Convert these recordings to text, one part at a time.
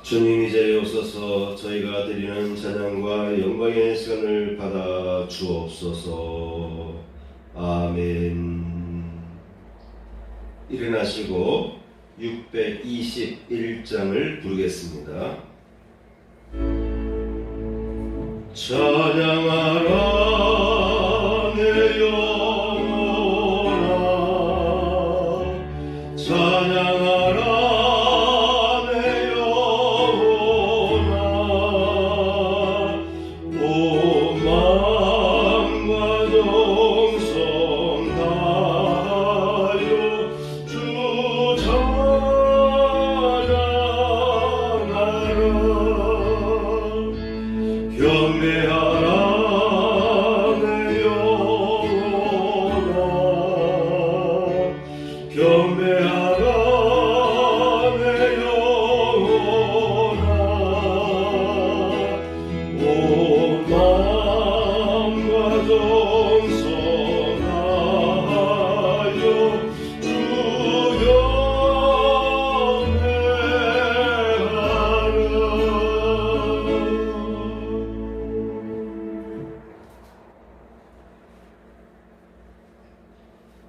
주님 이제 오소서. 저희가 드리는 찬양과 영광의 시간을 받아 주옵소서. 아멘. 일어나시고 621장을 부르겠습니다. 찬양하라 내 영혼아, 찬양하라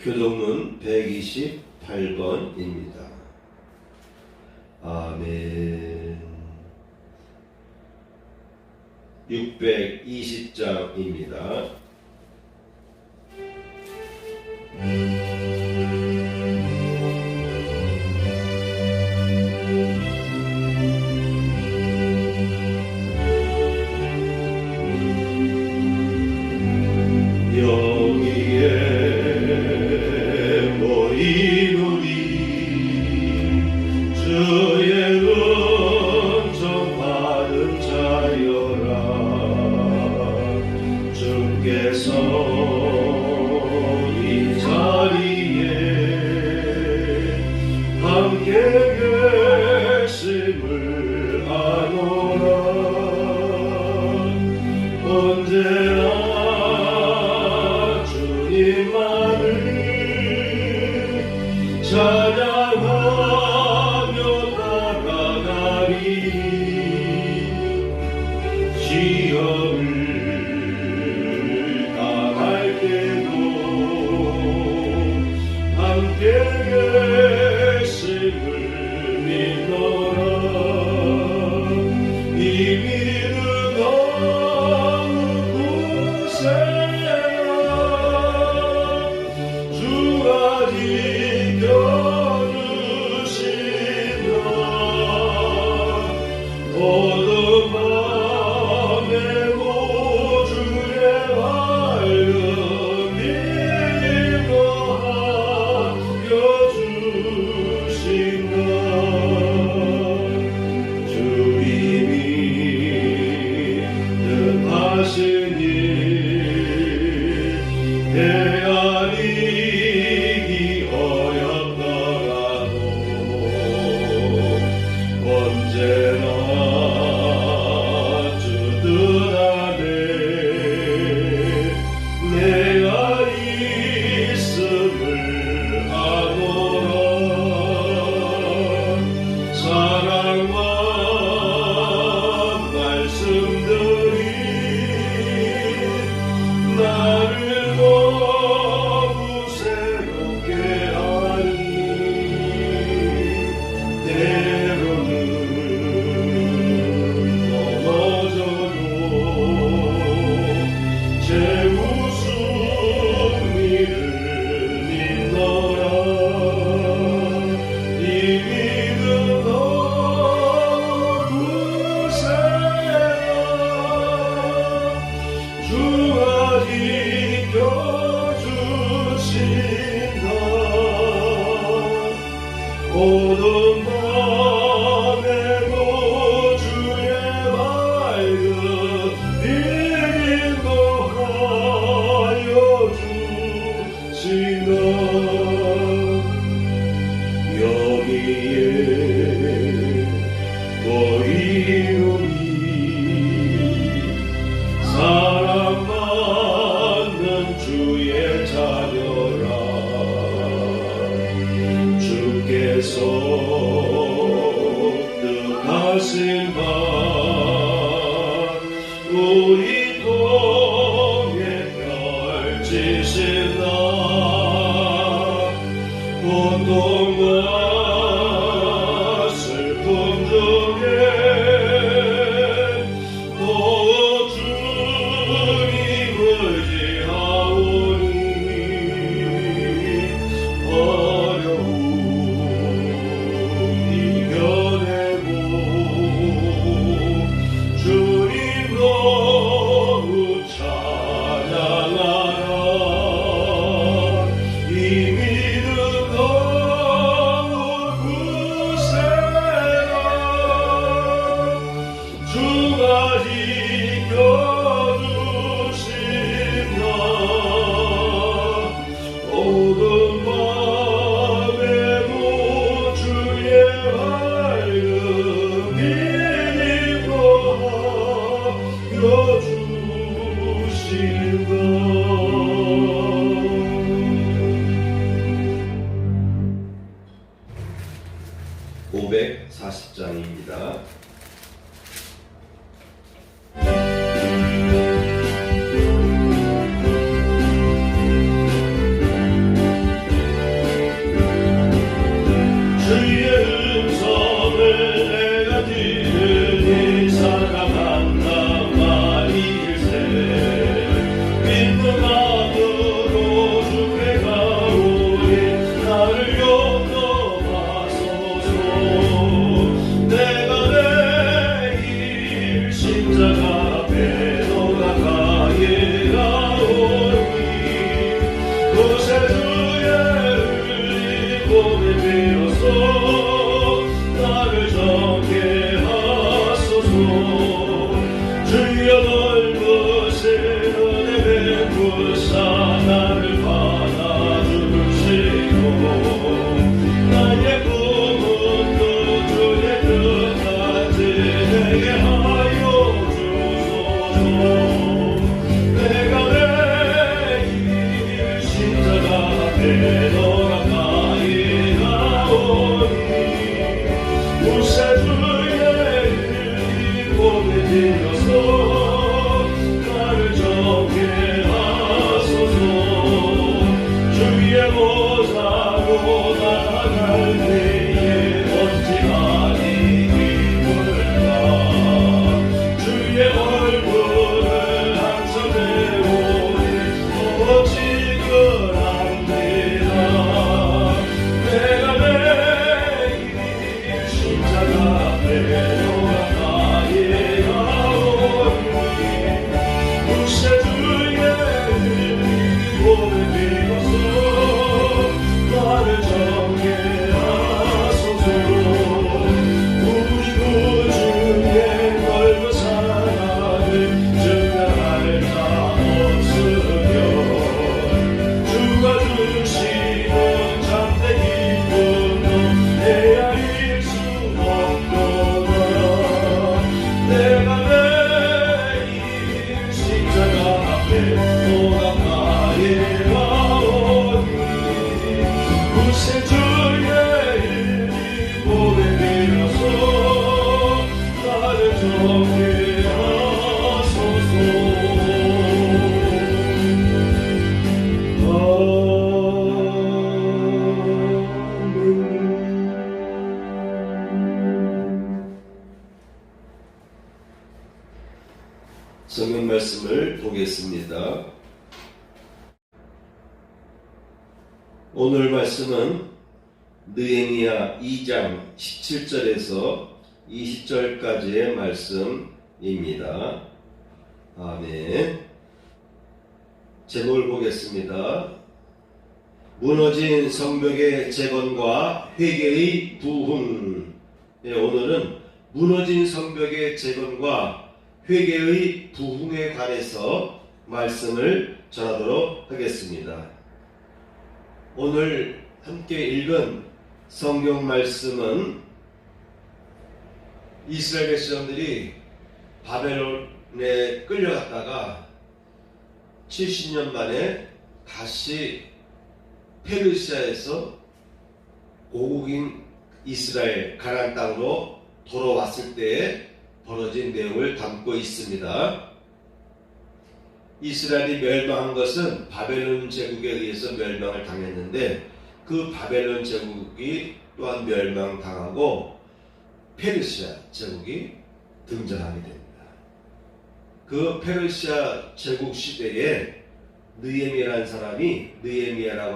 교동문 128번입니다. 아멘. 620장입니다. 이 자리에 함께 계심을 아노라. 언제나 주님만을 찬양하며 나아가리. 시험을 함께 계심을 믿노라. 어두운 밤에도 주의 밝은 빛 인도하여 주시나 여기에 너희들이 사랑받는 주의 자녀라 주께서 뜻하신 바 우리 통해 펼치신다 고통과 슬픔 중에 또 주님 의지하오니 어려움 이겨내고 주님으로 찬양하라 이 믿음 너무 굳세라 주가 지켜주신다 어두운 밤에도 주의 밝은 빛 인도하여 주신다 540장입니다. 주의 음성을 내가 들으니 사랑한다 말일세 믿는 마음으로 주께 가오니 나를 용서하소서 내가 내일 십자가 앞에 너 가까이 가오니 그새 주의 몸에 빌어서 나를 정케 하소서 주여 넓으신 은혜 베푸사 나를 받아주시고 나의 꿈은 또 주의 뜻까지 내게 하여 주소서 내가 내일 십자가 앞에 너 가까이 가오니 무쇠 주의 몸에 빌어서 나를 정케 하소서 주의 보좌로 나아갈 때에 어찌 많이 기쁠까 주의 얼굴을 항상 배우니 어찌그랍니다 내가 매일 십자가 앞에 너 가까이 가오니 무쇠 주의 몸에 빌어서 나를 정케 하소서 우리 구주의 넓은 사랑을 증명할 자 없으며 주가 주시는 참된 기쁨은 헤아릴 수 없도다 내가 매일 십자가 앞에 너 가까이 가오니 무쇠 주의 몸에 빌어서 나를 정케 하소서 성경 말씀을 보겠습니다. 오늘 말씀은 느헤미야 2장 17절에서 20절까지의 말씀입니다. 아멘. 제목을 보겠습니다. 무너진 성벽의 재건과 회개의 부흥. 오늘은 무너진 성벽의 재건과 회개의 부흥에 관해서 말씀을 전하도록 하겠습니다. 오늘 함께 읽은 성경 말씀은 이스라엘 백성들이 바벨론에 끌려갔다가 70년 만에 다시 페르시아에서 고국인 이스라엘 가나안 땅으로 돌아왔을 때에 벌어진 내용을 담고 있습니다. 이스라엘이 멸망한 것은 바벨론 제국에 의해서 멸망을 당했는데 그 바벨론 제국이 또한 멸망당하고 페르시아 제국이 등장하게 됩니다. 그 페르시아 제국 시대에 느헤미야라고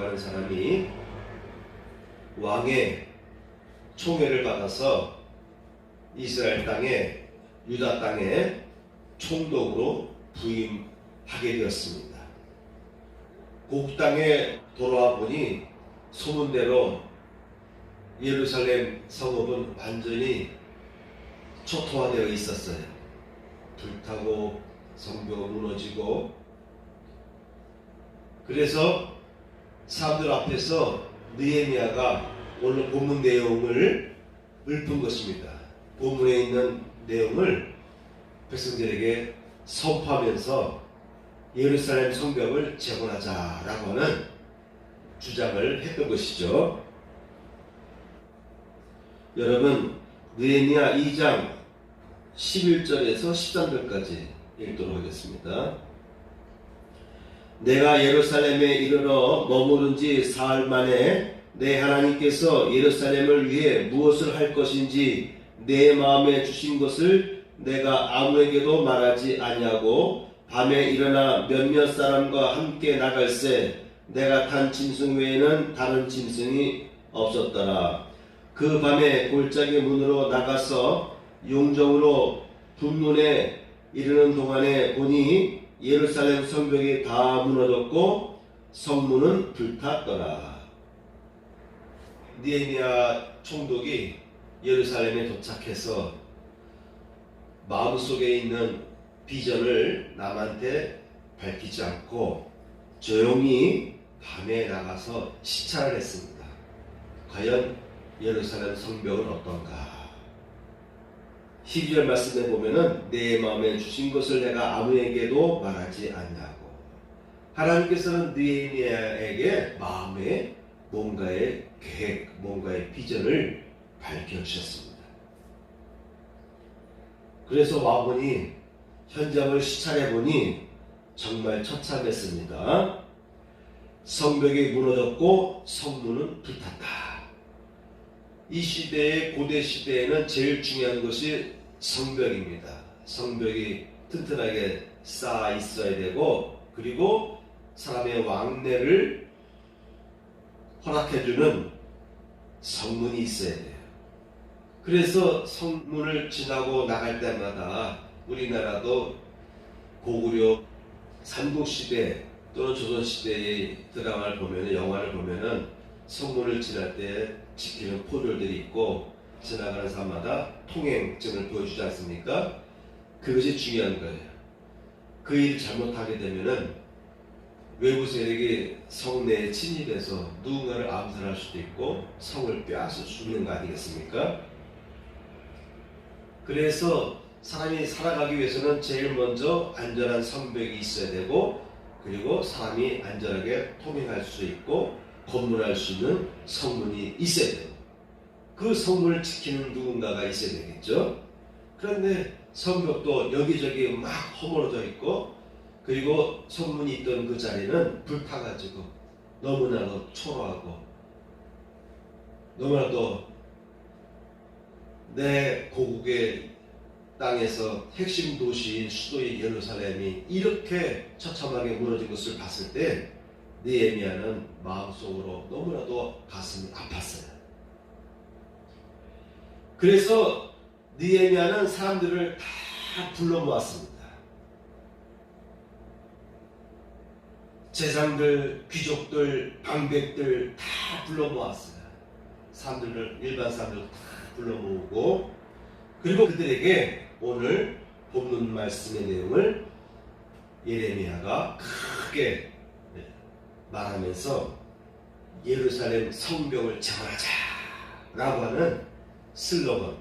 하는 사람이 왕의 총애를 받아서 이스라엘 땅에 유다 땅에 총독으로 부임하게 되었습니다. 고국 땅에 돌아와 보니 소문대로 예루살렘 성읍은 완전히 초토화되어 있었어요. 불타고 성벽 무너지고. 그래서 사람들 앞에서 느헤미야가 오늘 본문 내용을 읊은 것입니다. 본문에 있는 내용을 백성들에게 선포하면서 예루살렘 성벽을 재건하자라고 하는 주장을 했던 것이죠. 여러분, 느헤미야 2장 11절에서 13절까지 읽도록 하겠습니다. 내가 예루살렘에 이르러 머무른 지 사흘 만에 내 하나님께서 예루살렘을 위해 무엇을 할 것인지 내 마음에 주신 것을 내가 아무에게도 말하지 아니하고 밤에 일어나 몇몇 사람과 함께 나갈새 내가 탄 짐승 외에는 다른 짐승이 없었더라. 그 밤에 골짜기 문으로 나가서 용정으로 분문에 이르는 동안에 보니 예루살렘 성벽이 다 무너졌고 성문은 불탔더라. 느헤미야 총독이 예루살렘에 도착해서 마음속에 있는 비전을 남한테 밝히지 않고 조용히 밤에 나가서 시찰을 했습니다. 과연 예루살렘 성벽은 어떤가? 12절 말씀에 보면은 내 마음에 주신 것을 내가 아무에게도 말하지 않냐고. 하나님께서는 느헤미야에게 마음에 뭔가의 계획, 뭔가의 비전을 밝혀주셨습니다. 그래서 와보니 현장을 시찰해보니 정말 처참했습니다. 성벽이 무너졌고 성문은 불탔다. 이 시대의 고대 시대에는 제일 중요한 것이 성벽입니다. 성벽이 튼튼하게 쌓아 있어야 되고, 그리고 사람의 왕래를 허락해주는 성문이 있어야 돼요. 그래서 성문을 지나고 나갈 때마다 우리나라도 고구려 삼국시대 또는 조선시대의 드라마를 보면, 영화를 보면은 성문을 지날 때 지키는 포졸들이 있고 지나가는 사람마다 통행증을 보여주지 않습니까? 그것이 중요한 거예요. 그 일을 잘못하게 되면은 외부 세력이 성내에 침입해서 누군가를 암살할 수도 있고 성을 빼앗아 죽는 거 아니겠습니까? 그래서 사람이 살아가기 위해서는 제일 먼저 안전한 성벽이 있어야 되고, 그리고 사람이 안전하게 통행할 수 있고 검문할 수 있는 성문이 있어야 돼요. 그 성문을 지키는 누군가가 있어야 되겠죠. 그런데 성벽도 여기저기 막 허물어져 있고, 그리고 성문이 있던 그 자리는 불타가지고 너무나도 초라하고 너무나도 내 고국의 땅에서 핵심 도시인 수도의 예루살렘이 이렇게 처참하게 무너진 것을 봤을 때 느헤미야는 마음속으로 너무나도 가슴이 아팠어요. 그래서 느헤미야는 사람들을 다 불러 모았습니다. 재상들, 귀족들, 방백들 다 불러 모았어요. 사람들을, 일반 사람들 다 불러 모으고, 그리고 그들에게 오늘 본문 말씀의 내용을 예레미야가 크게 말하면서 예루살렘 성벽을 재건하자 라고 하는 슬로건,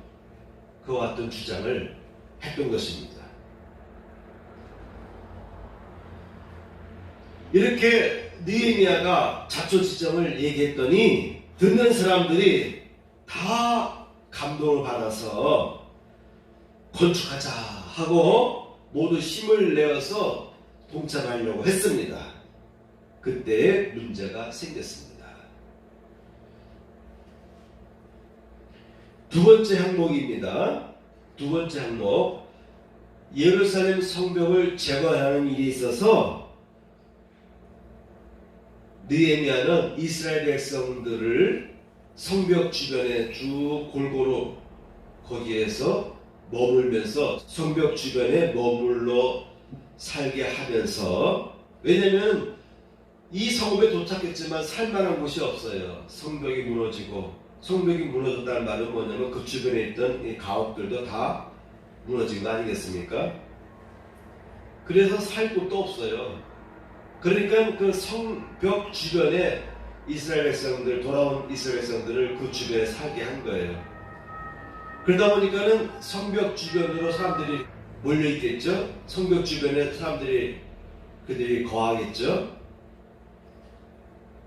그와 같은 주장을 했던 것입니다. 이렇게 느헤미야가 자초지정을 얘기했더니 듣는 사람들이 다 감동을 받아서 건축하자 하고 모두 힘을 내어서 동참하려고 했습니다. 그때 문제가 생겼습니다. 두 번째 항목입니다. 두 번째 항목, 예루살렘 성벽을 재건하는 일이 있어서 느헤미야는 이스라엘 백성들을 성벽 주변에 쭉 골고루 거기에서 머물면서 성벽 주변에 머물러 살게 하면서, 왜냐하면 이 성읍에 도착했지만 살만한 곳이 없어요. 성벽이 무너지고, 성벽이 무너졌다는 말은 뭐냐면 그 주변에 있던 이 가옥들도 다 무너진 거 아니겠습니까? 그래서 살 곳도 없어요. 그러니까 그 성벽 주변에 이스라엘 백성들, 돌아온 이스라엘 백성들을 그 주변에 살게 한 거예요. 그러다 보니까는 성벽 주변으로 사람들이 몰려있겠죠. 성벽 주변에 그들이 거하겠죠.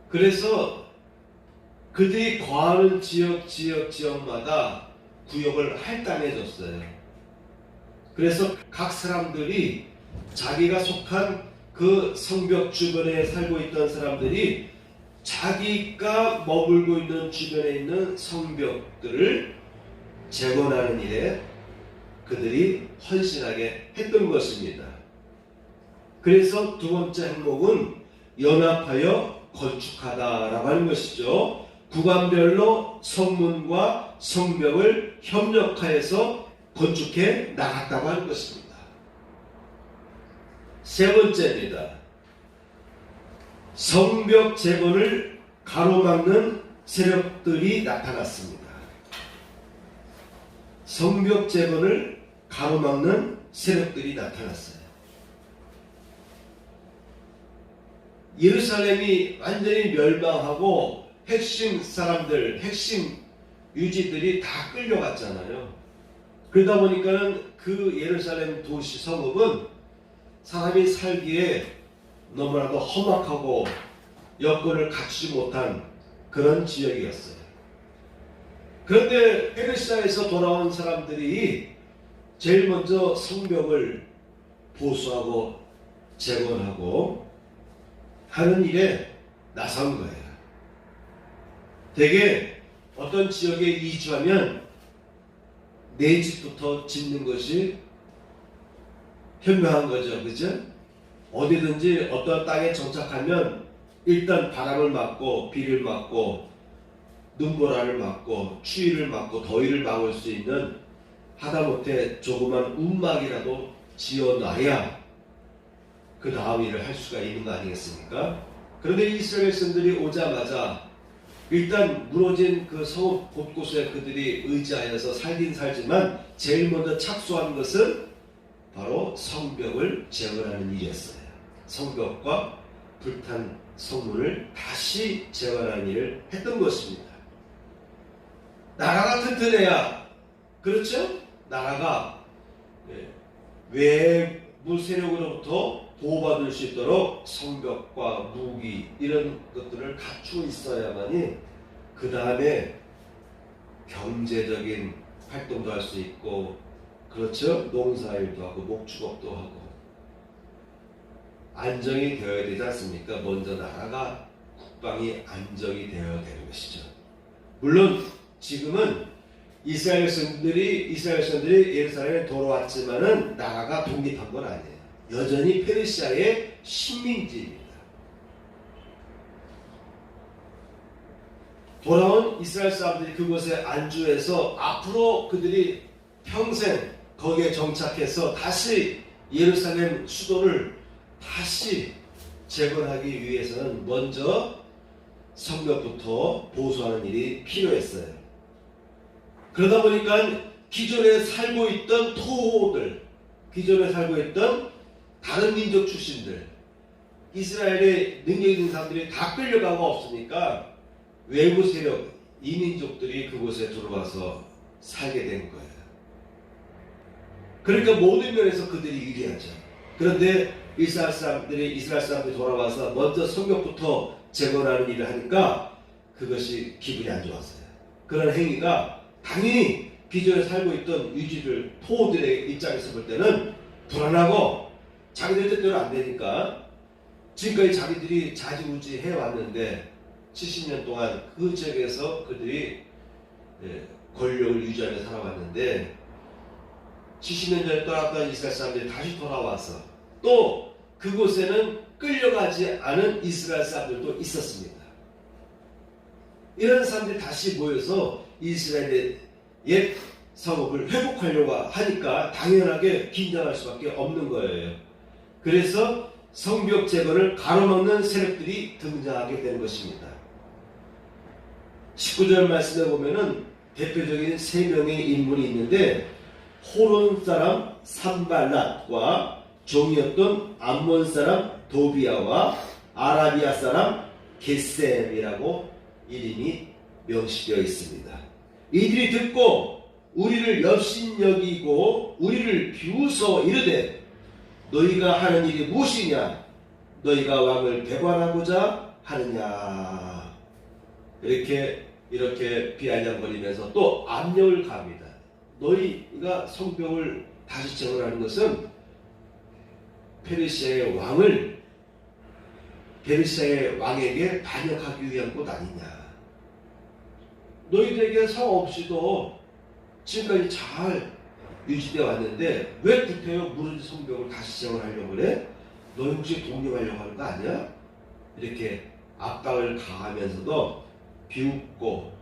그래서 그들이 거하는 지역마다 구역을 할당해줬어요. 그래서 각 사람들이 자기가 속한 그 성벽 주변에 살고 있던 사람들이 자기가 머물고 있는 주변에 있는 성벽들을 재건하는 일에 그들이 헌신하게 했던 것입니다. 그래서 두 번째 항목은 연합하여 건축하다라고 하는 것이죠. 구간별로 성문과 성벽을 협력하여서 건축해 나갔다고 하는 것입니다. 세 번째입니다. 성벽 재건을 가로막는 세력들이 나타났습니다. 성벽 재건을 가로막는 세력들이 나타났어요. 예루살렘이 완전히 멸망하고 핵심 사람들, 핵심 유지들이 다 끌려갔잖아요. 그러다 보니까는 그 예루살렘 도시 성읍은 사람이 살기에 너무나도 험악하고 여건을 갖추지 못한 그런 지역이었어요. 그런데 페르시아에서 돌아온 사람들이 제일 먼저 성벽을 보수하고 재건하고 하는 일에 나선 거예요. 대개 어떤 지역에 이주하면 내 집부터 짓는 것이 현명한 거죠. 그죠? 어디든지 어떤 땅에 정착하면 일단 바람을 막고 비를 막고 눈보라를 막고 추위를 막고 더위를 막을 수 있는, 하다못해 조그만 움막이라도 지어놔야 그 다음 일을 할 수가 있는 거 아니겠습니까? 그런데 이스라엘 백성들이 오자마자 일단 무너진 그 성읍 곳곳에 그들이 의지하여서 살긴 살지만 제일 먼저 착수한 것은 바로 성벽을 재건하는 일이었어요. 성벽과 불탄 성문을 다시 재건하는 일을 했던 것입니다. 나라가 튼튼해야, 그렇죠? 나라가 외부 세력으로부터 보호받을 수 있도록 성벽과 무기 이런 것들을 갖추고 있어야만이 그 다음에 경제적인 활동도 할 수 있고, 그렇죠? 농사일도 하고 목축업도 하고 안정이 되어야 되지 않습니까? 먼저 나라가, 국방이 안정이 되어야 되는 것이죠. 물론 지금은 이스라엘 백성들이 예루살렘에 돌아왔지만은 나라가 독립한 건 아니에요. 여전히 페르시아의 식민지입니다. 돌아온 이스라엘 사람들이 그곳에 안주해서 앞으로 그들이 평생 거기에 정착해서 다시 예루살렘 수도를 다시 재건하기 위해서는 먼저 성벽부터 보수하는 일이 필요했어요. 그러다 보니까 기존에 살고 있던 토호들, 기존에 살고 있던 다른 민족 출신들, 이스라엘의 능력 있는 사람들이 다 끌려가고 없으니까 외부 세력, 이민족들이 그곳에 들어와서 살게 된 거예요. 그러니까 모든 면에서 그들이 유리하죠. 그런데 이스라엘 사람들이 돌아와서 먼저 성벽부터 재건하는 일을 하니까 그것이 기분이 안 좋았어요. 그런 행위가 당연히 기존에 살고 있던 유지들, 토호들의 입장에서 볼 때는 불안하고 자기들 뜻대로 안 되니까 지금까지 자기들이 자지우지 해왔는데 70년 동안 그 지역에서 그들이 권력을 유지하며 살아왔는데 70년 전에 떠났던 이스라엘 사람들이 다시 돌아와서 또 그곳에는 끌려가지 않은 이스라엘 사람들도 있었습니다. 이런 사람들이 다시 모여서 이스라엘의 옛 성읍을 회복하려고 하니까 당연하게 긴장할 수밖에 없는 거예요. 그래서 성벽 재건을 가로막는 세력들이 등장하게 되는 것입니다. 19절 말씀에 보면은 대표적인 3명의 인물이 있는데 호론 사람 산발랏과 종이었던 암몬 사람 도비아와 아라비아 사람 게셈이라고 이름이 명시되어 있습니다. 이들이 듣고 우리를 여신여기고 우리를 비웃어 이르되 너희가 하는 일이 무엇이냐? 너희가 왕을 배반하고자 하느냐? 이렇게 비아냥거리면서 또 압력을 가합니다. 너희가 성벽을 다시 재건하는 것은 페르시아의 왕에게 반역하기 위한 것 아니냐? 너희들에게 성 없이도 지금까지 잘 유지되어 왔는데 왜 구태여 무르지 성벽을 다시 재건하려고 그래? 너희 혹시 독립하려고 하는 거 아니야? 이렇게 압박을 가하면서도 비웃고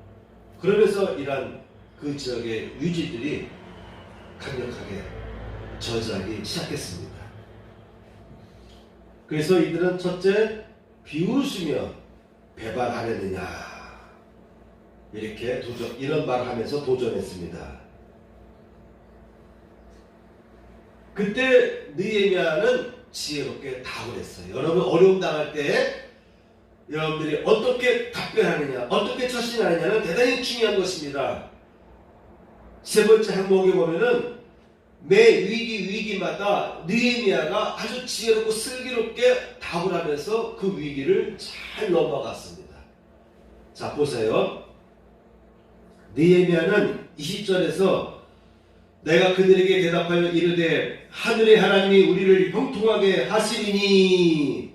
그러면서 이런 그 지역의 유지들이 강력하게 저지하기 시작했습니다. 그래서 이들은 첫째 비웃으며 배반하려느냐 이런 말을 하면서 도전했습니다. 그때 느헤미야는 지혜롭게 답을 했어요. 여러분 어려움 당할 때 여러분들이 어떻게 답변하느냐, 어떻게 처신하느냐는 대단히 중요한 것입니다. 세 번째 항목에 보면은 매 위기마다 느헤미야가 아주 지혜롭고 슬기롭게 답을 하면서 그 위기를 잘 넘어갔습니다. 자 보세요. 느헤미야는 20절에서 내가 그들에게 대답하여 이르되 하늘의 하나님이 우리를 형통하게 하시리니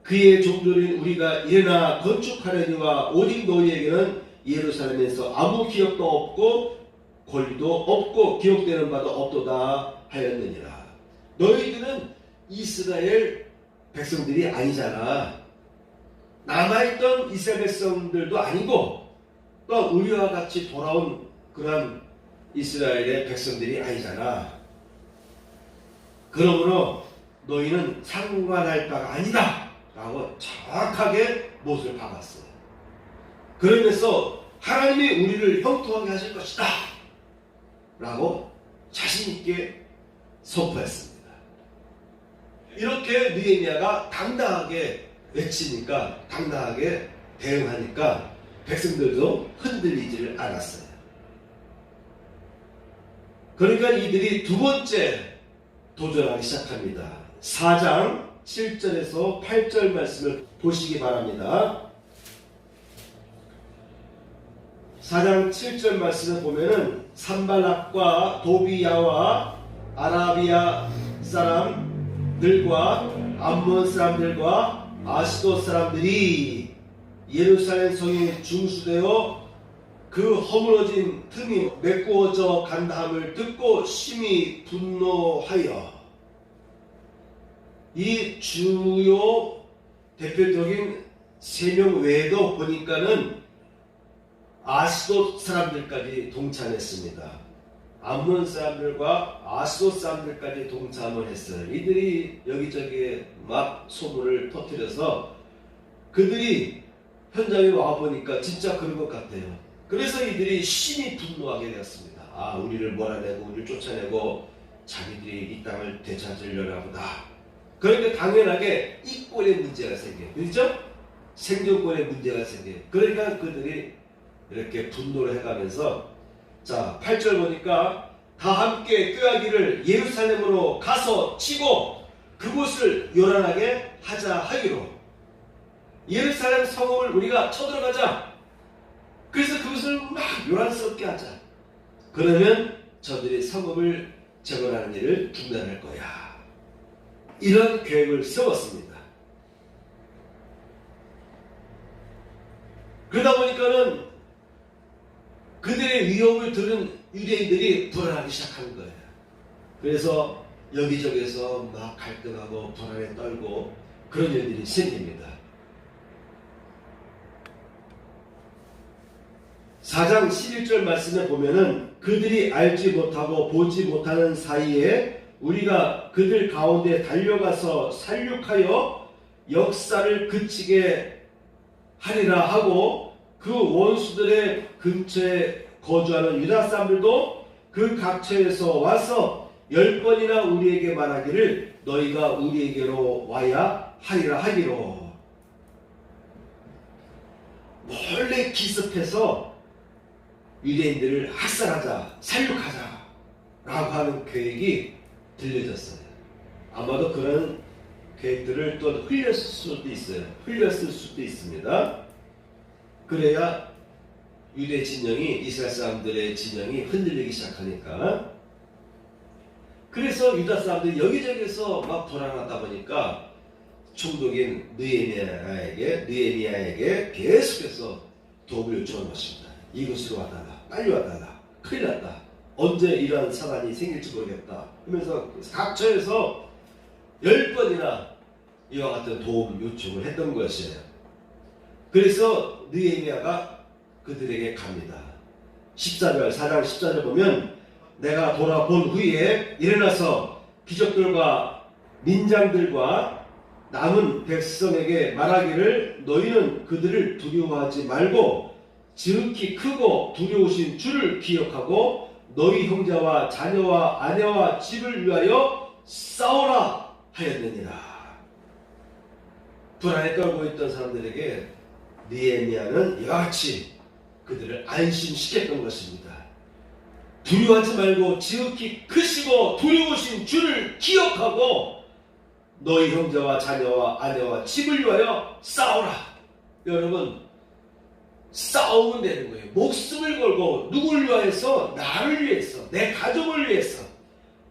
그의 종들인 우리가 일어나 건축하려니와 오직 너희에게는 예루살렘에서 아무 기업도 없고 권리도 없고 기억되는 바도 없도다 하였느니라. 너희들은 이스라엘 백성들이 아니잖아. 남아있던 이스라엘 백성들도 아니고 또 우리와 같이 돌아온 그런 이스라엘의 백성들이 아니잖아. 그러므로 너희는 상관할 바가 아니다 라고 정확하게 못을 박았어요. 그러면서 하나님이 우리를 형통하게 하실 것이다 라고 자신있게 선포했습니다. 이렇게 느헤미야가 당당하게 외치니까, 당당하게 대응하니까 백성들도 흔들리지를 않았어요. 그러니까 이들이 두 번째 도전하기 시작합니다. 4장 7절에서 8절 말씀을 보시기 바랍니다. 4장 7절 말씀을 보면은 산발락과 도비야와 아라비아 사람들과 암몬 사람들과 아시도 사람들이 예루살렘 성에 중수되어 그 허물어진 틈이 메꾸어져 간다함을 듣고 심히 분노하여 이 주요 대표적인 3명 외에도 보니까는 아시도 사람들까지 동참했습니다. 암몬 사람들과 아스돗 사람들까지 동참을 했어요. 이들이 여기저기에 막 소문을 터뜨려서 그들이 현장에 와보니까 진짜 그런 것 같아요. 그래서 이들이 심히 분노하게 되었습니다. 아, 우리를 몰아내고 우리를 쫓아내고 자기들이 이 땅을 되찾으려나 보다. 그러니까 당연하게 이권의 문제가 생겨요. 그렇죠? 생존권의 문제가 생겨요. 그러니까 그들이 이렇게 분노를 해가면서 자, 8절 보니까 다 함께 꾀하기를 예루살렘으로 가서 치고 그곳을 요란하게 하자 하기로. 예루살렘 성읍을 우리가 쳐들어가자. 그래서 그것을 막 요란스럽게 하자. 그러면 저들이 성읍을 재건하는 일을 중단할 거야. 이런 계획을 세웠습니다. 그러다 보니까는 그들의 위협을 들은 유대인들이 불안하기 시작하는 거예요. 그래서 여기저기서 막 갈등하고 불안에 떨고 그런 일들이 생깁니다. 4장 11절 말씀에 보면은 그들이 알지 못하고 보지 못하는 사이에 우리가 그들 가운데 달려가서 살육하여 역사를 그치게 하리라 하고 그 원수들의 근처에 거주하는 유다 사람들도 그 각처에서 와서 10번이나 우리에게 말하기를 너희가 우리에게로 와야 하리라 하기로. 몰래 기습해서 유대인들을 학살하자, 살육하자 라고 하는 계획이 들려졌어요. 아마도 그런 계획들을 또 흘렸을 수도 있어요. 흘렸을 수도 있습니다. 그래야 유대 진영이, 이스라엘 사람들의 진영이 흔들리기 시작하니까. 그래서 유다 사람들이 여기저기서 막 불안하다 보니까 총독인 느헤미야에게 계속해서 도움을 요청한 것입니다. 이곳으로 와달라, 빨리 와달라, 큰일 났다, 언제 이러한 사단이 생길지 모르겠다 하면서 각처에서 10번이나 이와 같은 도움 요청을 했던 것이에요. 그래서 느헤미야가 그들에게 갑니다. 14절, 4장 14절 보면 내가 돌아본 후에 일어나서 귀족들과 민장들과 남은 백성에게 말하기를 너희는 그들을 두려워하지 말고 지극히 크고 두려우신 주를 기억하고 너희 형제와 자녀와 아내와 집을 위하여 싸우라 하였느니라. 불안에 떨고 있던 사람들에게 느헤미야는 이와 같이 그들을 안심시켰던 것입니다. 두려워하지 말고 지극히 크시고 두려우신 주를 기억하고 너희 형제와 자녀와 아내와 집을 위하여 싸우라. 여러분, 싸우면 되는 거예요. 목숨을 걸고 누구를 위해서? 나를 위해서, 내 가족을 위해서,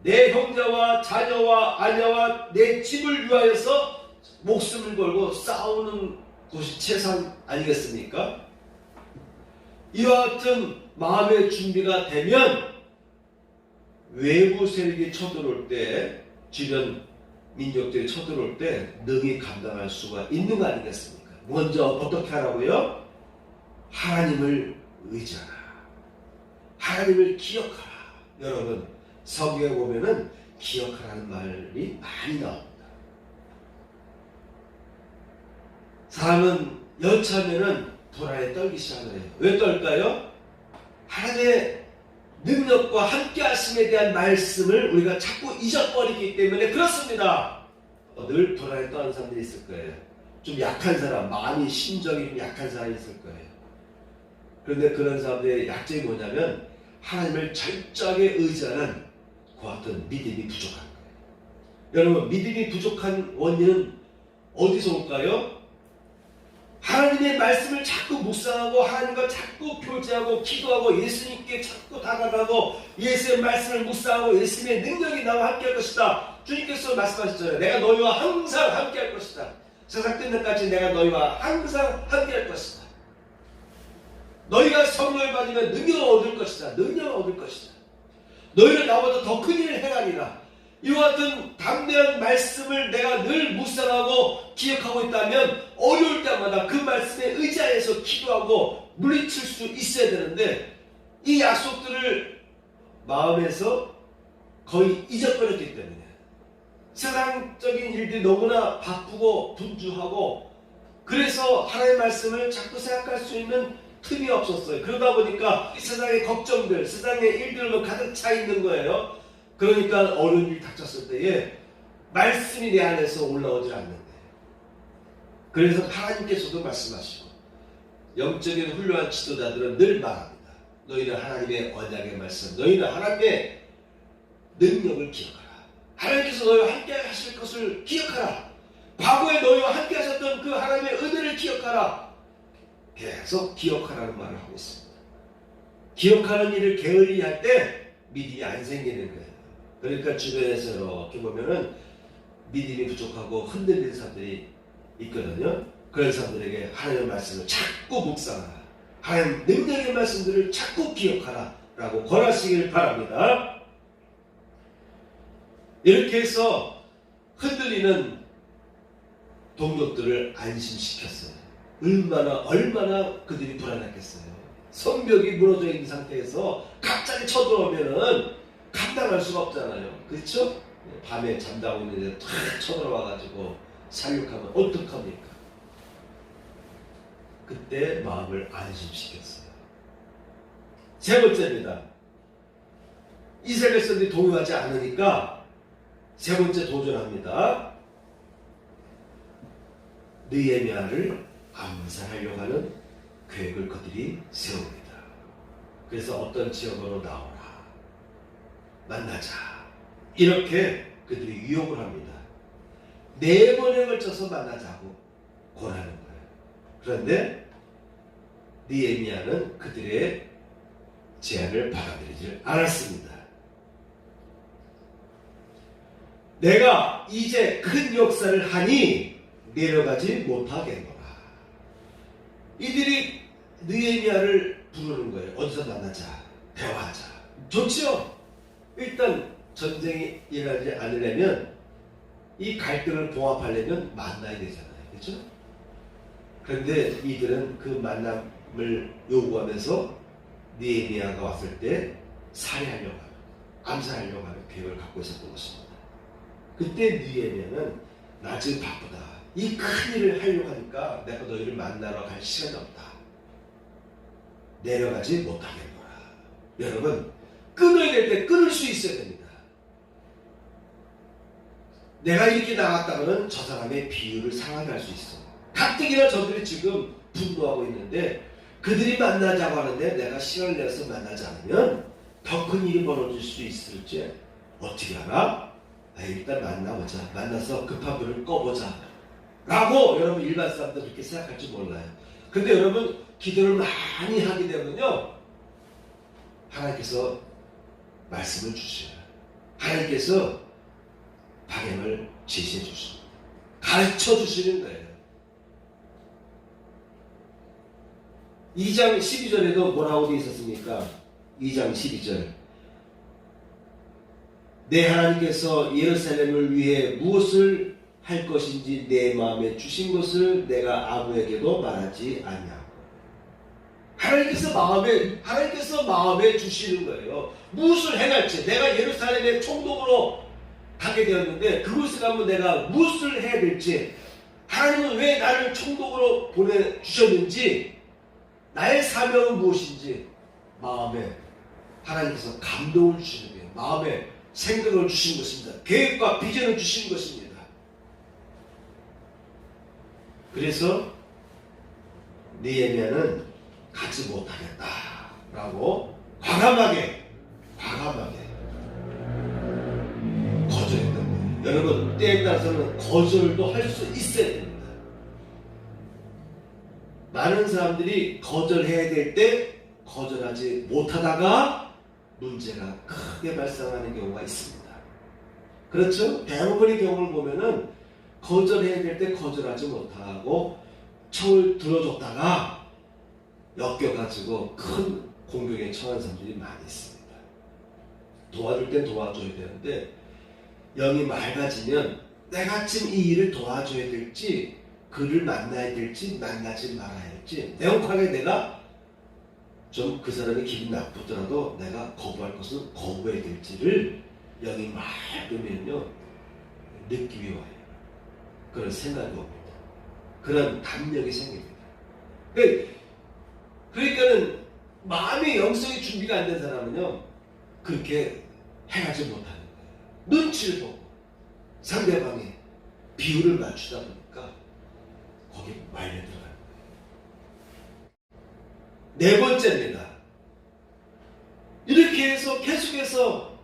내 형제와 자녀와 아내와 내 집을 위하여서 목숨을 걸고 싸우는 것이 최상 아니겠습니까? 이와 같은 마음의 준비가 되면 외부 세력이 쳐들어올 때, 주변 민족들이 쳐들어올 때 능히 감당할 수가 있는 거 아니겠습니까? 먼저 어떻게 하라고요? 하나님을 의지하라. 하나님을 기억하라. 여러분, 성경에 보면은 기억하라는 말이 많이 나옵니다. 사람은 여차하면은 불안에 떨기 시작을 해요. 왜 떨까요? 하나님의 능력과 함께 하심에 대한 말씀을 우리가 자꾸 잊어버리기 때문에 그렇습니다. 늘 불안에 떠는 사람들이 있을 거예요. 좀 약한 사람, 마음이 심정이 좀 약한 사람이 있을 거예요. 그런데 그런 사람들의 약점이 뭐냐면 하나님을 철저하게 의지하는 그 같은 믿음이 부족한 거예요. 여러분, 믿음이 부족한 원인은 어디서 올까요? 하나님의 말씀을 자꾸 묵상하고 하나님과 자꾸 교제하고 기도하고 예수님께 자꾸 다가가고 예수의 말씀을 묵상하고 예수님의 능력이 나와 함께할 것이다. 주님께서 말씀하셨잖아요. 내가 너희와 항상 함께할 것이다. 세상 끝날까지 내가 너희와 항상 함께할 것이다. 너희가 성령을 받으면 능력을 얻을 것이다. 능력을 얻을 것이다. 너희는 나보다 더 큰 일을 행하리라. 이와 같은 담대한 말씀을 내가 늘 묵상하고 기억하고 있다면 어려울 때마다 그 말씀에 의지하여서 기도하고 물리칠 수 있어야 되는데 이 약속들을 마음에서 거의 잊어버렸기 때문에 세상적인 일들이 너무나 바쁘고 분주하고 그래서 하나님의 말씀을 자꾸 생각할 수 있는 틈이 없었어요. 그러다 보니까 세상의 걱정들, 세상의 일들로 가득 차 있는 거예요. 그러니까 어려운 일이 닥쳤을 때에 말씀이 내 안에서 올라오질 않는데 그래서 하나님께서도 말씀하시고 영적인 훌륭한 지도자들은 늘 말합니다. 너희는 하나님의 언약의 말씀, 너희는 하나님의 능력을 기억하라. 하나님께서 너희와 함께 하실 것을 기억하라. 과거에 너희와 함께 하셨던 그 하나님의 은혜를 기억하라. 계속 기억하라는 말을 하고 있습니다. 기억하는 일을 게을리 할 때 믿음이 안 생기는 거예요. 그러니까 주변에서 이렇게 보면은 믿음이 부족하고 흔들리는 사람들이 있거든요. 그런 사람들에게 하나님의 말씀을 자꾸 묵상하라. 하나님 능력의 말씀들을 자꾸 기억하라 라고 권하시길 바랍니다. 이렇게 해서 흔들리는 동족들을 안심시켰어요. 얼마나 그들이 불안했겠어요. 성벽이 무너져 있는 상태에서 갑자기 쳐들어오면은 감당할 수가 없잖아요. 그렇죠? 밤에 잠자고 있는데 탁 쳐들어와가지고 살육하면 어떡합니까? 그때 마음을 안심시켰어요. 세 번째입니다. 이스라엘 백성들이 동요하지 않으니까 세 번째 도전합니다. 느헤미야를 암살하려고 하는 계획을 그들이 세웁니다. 그래서 어떤 지역으로 나오라. 만나자. 이렇게 그들이 유혹을 합니다. 4번에 걸쳐서 만나자고 권하는 거예요. 그런데 느헤미야는 그들의 제안을 받아들이지 않았습니다. 내가 이제 큰 역사를 하니 내려가지 못하겠노라. 이들이 느헤미야를 부르는 거예요. 어디서 만나자. 대화하자. 좋죠? 일단 전쟁이 일어나지 않으려면 이 갈등을 봉합하려면 만나야 되잖아요. 그렇죠? 그런데 이들은 그 만남을 요구하면서 느헤미야가 왔을 때 살해하려고 하는, 암살하려고 하는 계획을 갖고 있었던 것입니다. 그때 느헤미야는 나 지금 바쁘다. 이 큰 일을 하려고 하니까 내가 너희를 만나러 갈 시간이 없다. 내려가지 못하겠노라. 여러분, 끊어야 될 때 끊을 수 있어야 됩니다. 내가 이렇게 나갔다가는 저 사람의 비유를 상하게 할 수 있어. 가뜩이나 저들이 지금 분노하고 있는데 그들이 만나자고 하는데 내가 시간을 내서 만나지 않으면 더 큰 일이 벌어질 수 있을지 어떻게 알아? 일단 만나보자. 만나서 급한 불을 꺼보자. 라고 여러분 일반 사람들 그렇게 생각할지 몰라요. 근데 여러분 기도를 많이 하게 되면요 하나님께서 말씀을 주셔요. 하나님께서 방향을 제시해 주십니다. 가르쳐 주시는 거예요. 2장 12절에도 뭐라고 되어 있었습니까? 2장 12절 내 하나님께서 예루살렘을 위해 무엇을 할 것인지 내 마음에 주신 것을 내가 아무에게도 말하지 아니하고. 하나님께서 마음에 주시는 거예요. 무엇을 행할지. 내가 예루살렘의 총독으로 가게 되었는데 그곳에 가면 내가 무엇을 해야 될지, 하나님은 왜 나를 총독으로 보내주셨는지, 나의 사명은 무엇인지 마음에 하나님께서 감동을 주시는 거예요. 마음에 생각을 주신 것입니다. 계획과 비전을 주신 것입니다. 그래서 느헤미야는 가지 못하겠다라고 과감하게 거절했던 거예요. 여러분, 때에 따라서는 거절도 할 수 있어야 됩니다. 많은 사람들이 거절해야 될 때 거절하지 못하다가 문제가 크게 발생하는 경우가 있습니다. 그렇죠? 대부분의 경우를 보면은 거절해야 될 때 거절하지 못하고 척을 들어줬다가 엮여가지고 큰 공격에 처한 사람들이 많이 있습니다. 도와줄 땐 도와줘야 되는데 영이 맑아지면 내가 지금 이 일을 도와줘야 될지, 그를 만나야 될지 만나지 말아야 할지 명확하게 내가 좀 그 사람이 기분 나쁘더라도 내가 거부할 것은 거부해야 될지를 여기 맑으면요 느낌이 와요. 그런 생각이 옵니다. 그런 담력이 생깁니다. 그러니까는 마음의 영성이 준비가 안 된 사람은요 그렇게 행하지 못하는 거예요. 눈치를 보고 상대방의 비율을 맞추다 보니까 거기에 말려 들어가는 거예요. 네 번째입니다. 이렇게 해서 계속해서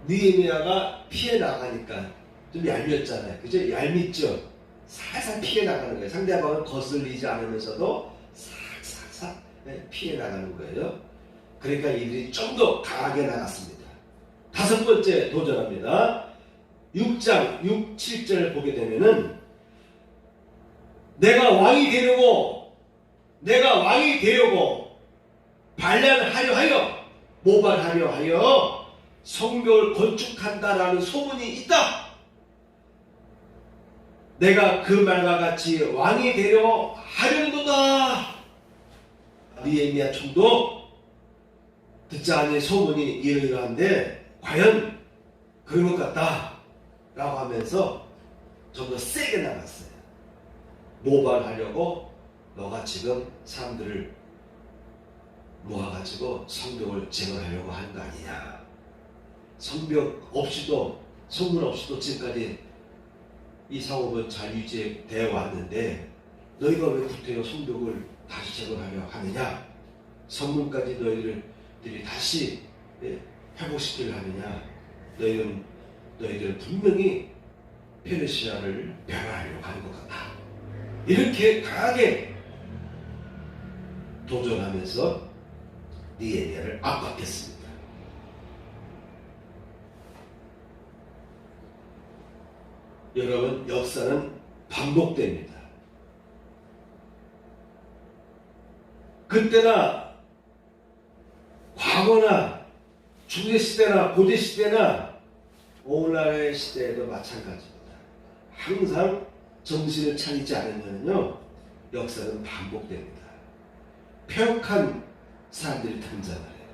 느헤미야가 피해 나가니까 좀 얄밉잖아요. 그죠? 얄밉죠? 살살 피해 나가는 거예요. 상대방을 거슬리지 않으면서도 살살 피해 나가는 거예요. 그러니까 이들이 좀 더 강하게 나갔습니다. 다섯 번째 도전합니다. 6장 6, 7절을 보게 되면은 내가 왕이 되려고 반란하려 하여 모발하려 하여 성벽을 건축한다라는 소문이 있다. 내가 그 말과 같이 왕이 되려 하려는도다. 느헤미야 총독 듣자 하니 소문이 이러이러한데 과연 그런 것 같다 라고 하면서 좀 더 세게 나갔어요. 모발하려고 너가 지금 사람들을 모아가지고 성벽을 재건하려고 하는 거 아니냐. 성벽 없이도 성문 없이도 지금까지 이 상업은 잘 유지되어 왔는데 너희가 왜 구태여 성벽을 다시 재건하려 하느냐. 성문까지 너희들이 다시 회복시키려 하느냐. 너희들은 분명히 페르시아를 멸하려고 하는 것 같다. 이렇게 강하게 도전하면서 느헤미야를 압박했습니다. 여러분, 역사는 반복됩니다. 그때나 과거나 중세시대나 고대시대나 오늘날의 시대에도 마찬가지입니다. 항상 정신을 차리지 않으면요 역사는 반복됩니다. 폐역한 사람들이 등장을 해요.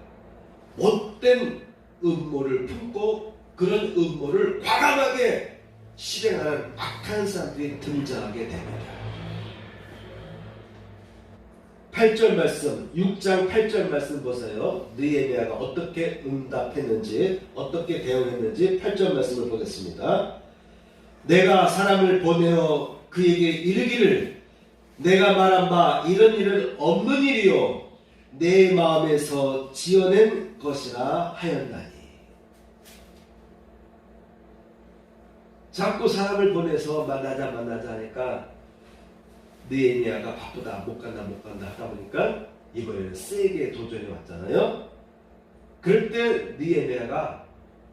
못된 음모를 품고 그런 음모를 과감하게 실행하는 악한 사람들이 등장하게 됩니다. 8절 말씀, 6장 8절 말씀 보세요. 느헤미야가 어떻게 응답했는지, 어떻게 대응했는지 8절 말씀을 보겠습니다. 내가 사람을 보내어 그에게 이르기를 내가 말한 바 이런 일은 없는 일이요 내 마음에서 지어낸 것이라 하였나니. 자꾸 사람을 보내서 만나자 하니까 느헤미야가 바쁘다 못 간다 하다 보니까 이번에는 세게 도전이 왔잖아요. 그럴 때 느헤미야가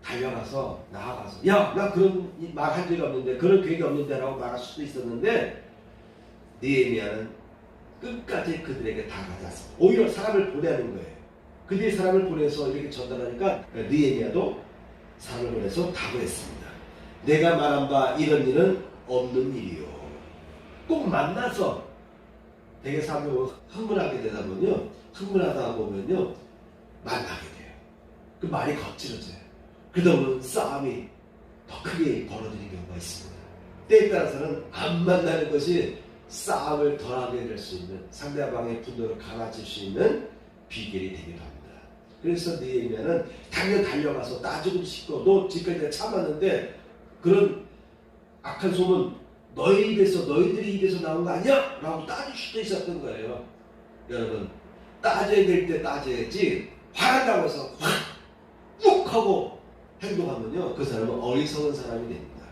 달려가서 나아가서 야, 나 그런 말 한 적이 없는데 그런 계획이 없는데 라고 말할 수도 있었는데 느헤미야는 끝까지 그들에게 다가가지 않습니다. 오히려 사람을 보내는 거예요. 그들이 사람을 보내서 이렇게 전달하니까 느헤미야도 사람을 보내서 답을했습니다. 내가 말한 바 이런 일은 없는 일이요. 꼭 만나서 되게 사람이 흥분하게 되다 보면요, 흥분하다 보면요 만나게 돼요. 그 말이 거칠어져요. 그러다 보면 싸움이 더 크게 벌어지는 경우가 있습니다. 때에 따라서는 안 만나는 것이 싸움을 덜하게 될 수 있는, 상대방의 분노를 강화질 수 있는 비결이 되기도 합니다. 그래서 느헤미야는 당연히 달려가서 따지고 싶고 너 지금까지 참았는데 그런 악한 소문 너희들이 입에서 나온 거 아니야? 라고 따질 수도 있었던 거예요. 여러분, 따져야 될 때 따져야지 화난다고 해서 확 하고 행동하면요 그 사람은 어리석은 사람이 됩니다.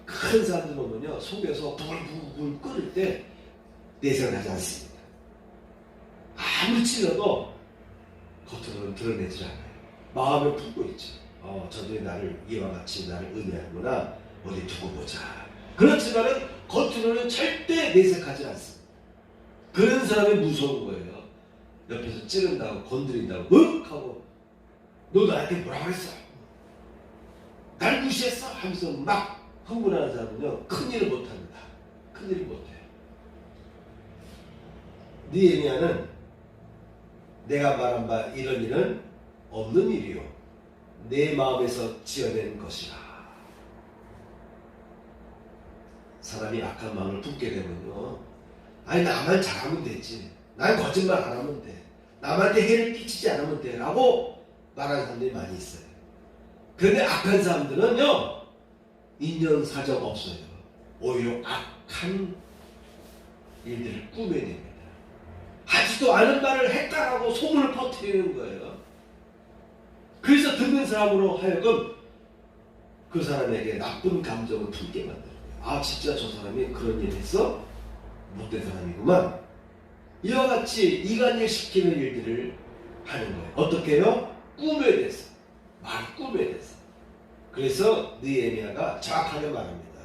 큰 사람들 보면요 속에서 부글부글 끓을 때 내색을 하지 않습니다. 아무리 찔러도 겉으로는 드러내지 않아요. 마음을 품고 있죠. 저들이 이와 같이 나를 의뢰하는구나. 어디 두고 보자. 그렇지만은 겉으로는 절대 내색하지 않습니다. 그런 사람이 무서운 거예요. 옆에서 찌른다고 건드린다고 하고 너 나한테 뭐라고 했어? 날 무시했어? 하면서 막 흥분하는 사람은요 큰일을 못합니다. 큰일을 못해요. 느헤미야는 내가 말한 바 이런 일은 없는 일이요 내 마음에서 지어낸 것이라. 사람이 악한 마음을 품게 되면요, 아니 나만 잘하면 되지, 난 거짓말 안 하면 돼, 남한테 해를 끼치지 않으면 돼 라고 말하는 사람들이 많이 있어요. 그런데 악한 사람들은요 인정사정 없어요. 오히려 악한 일들을 꾸며냅니다. 하지도 않은 말을 했다라고 소문을 퍼뜨리는 거예요. 그래서 듣는 사람으로 하여금 그 사람에게 나쁜 감정을 품게 만들어요. 아 진짜 저 사람이 그런 일을 했어? 못된 사람이구만. 이와 같이 이간질 시키는 일들을 하는 거예요. 어떻게 해요? 꿈에 대해서. 말 꿈에 대해서. 그래서 느헤미야가 정확하게 말합니다.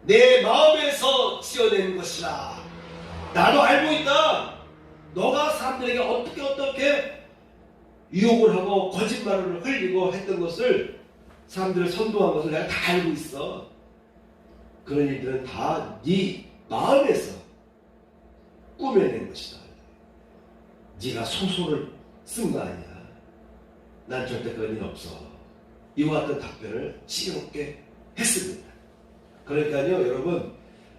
내 마음에서 지어낸 것이라. 나도 알고 있다. 너가 사람들에게 어떻게 유혹을 하고 거짓말을 흘리고 했던 것을, 사람들을 선동한 것을 내가 다 알고 있어. 그런 일들은 다 네 마음에서 꾸며낸 것이다. 네가 소설을 쓴 거 아니야. 난 절대 그런 일 없어. 이와 같은 답변을 지혜롭게 했습니다. 그러니까요 여러분,